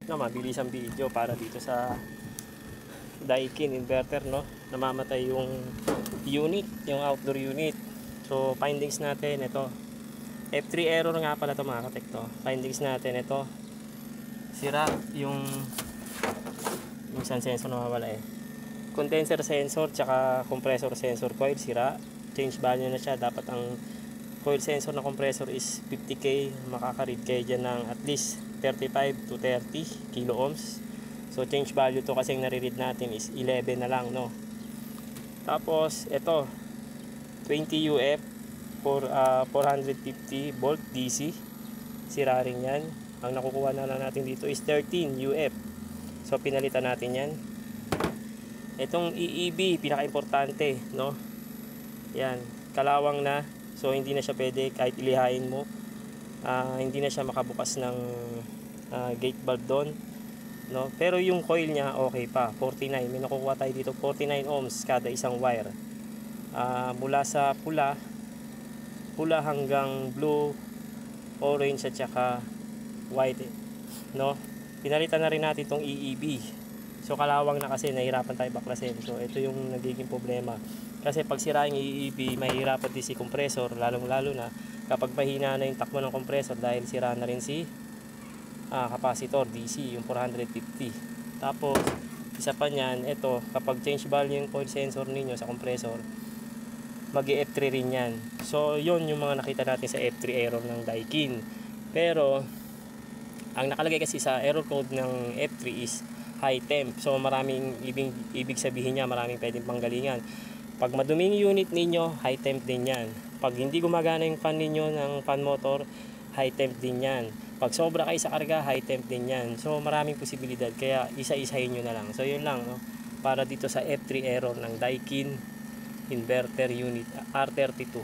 no, mabilis ang video para dito sa Daikin inverter, no, namamatay yung unit, yung outdoor unit. So findings natin ito, F3 error nga pala ito mga katek to. Findings natin ito, sira yung isang sensor na mawala condenser sensor tsaka compressor sensor coil sira. Change value na siya. Dapat ang coil sensor na compressor is 50k, makaka-read kayo dyan ng at least 35 to 30 kilo ohms. So change value to kasing nare-read natin is 11 na lang, no. Tapos ito 20 UF for 450 volt DC, sira rin yan. Ang nakukuha na lang natin dito is 13 UF, so pinalitan natin yan. Itong EEB pinaka-importante, no, yan, kalawang na. So hindi na siya pwede kahit ilihain mo, hindi na siya makabukas ng gate valve doon, no. Pero yung coil niya okay pa, 49. May nakukuha tayo dito 49 ohms kada isang wire, mula sa pula hanggang blue, orange at saka white, no. Pinalitan na rin natin itong EEB. So kalawang na kasi, nahirapan tayo baklasin. So ito yung nagiging problema. Kasi pag sira yung EEB, mahirapan din si compressor, lalong lalo na kapag mahina na yung takbo ng compressor dahil sira na rin si capacitor DC, yung 450. Tapos isa pa niyan, ito, kapag change value yung coil sensor ninyo sa compressor, mag-F3 rin yan. So yun yung mga nakita natin sa F3 error ng Daikin. Pero ang nakalagay kasi sa error code ng F3 is high temp. So maraming ibig sabihin niya, maraming pwedeng panggalingan. Pag maduming unit ninyo, high temp din yan. Pag hindi gumagana yung fan ninyo ng fan motor, high temp din yan. Pag sobra kayo sa karga, high temp din yan. So maraming posibilidad, kaya isa-isahin nyo na lang. So yun lang, no, para dito sa F3 error ng Daikin inverter unit R32.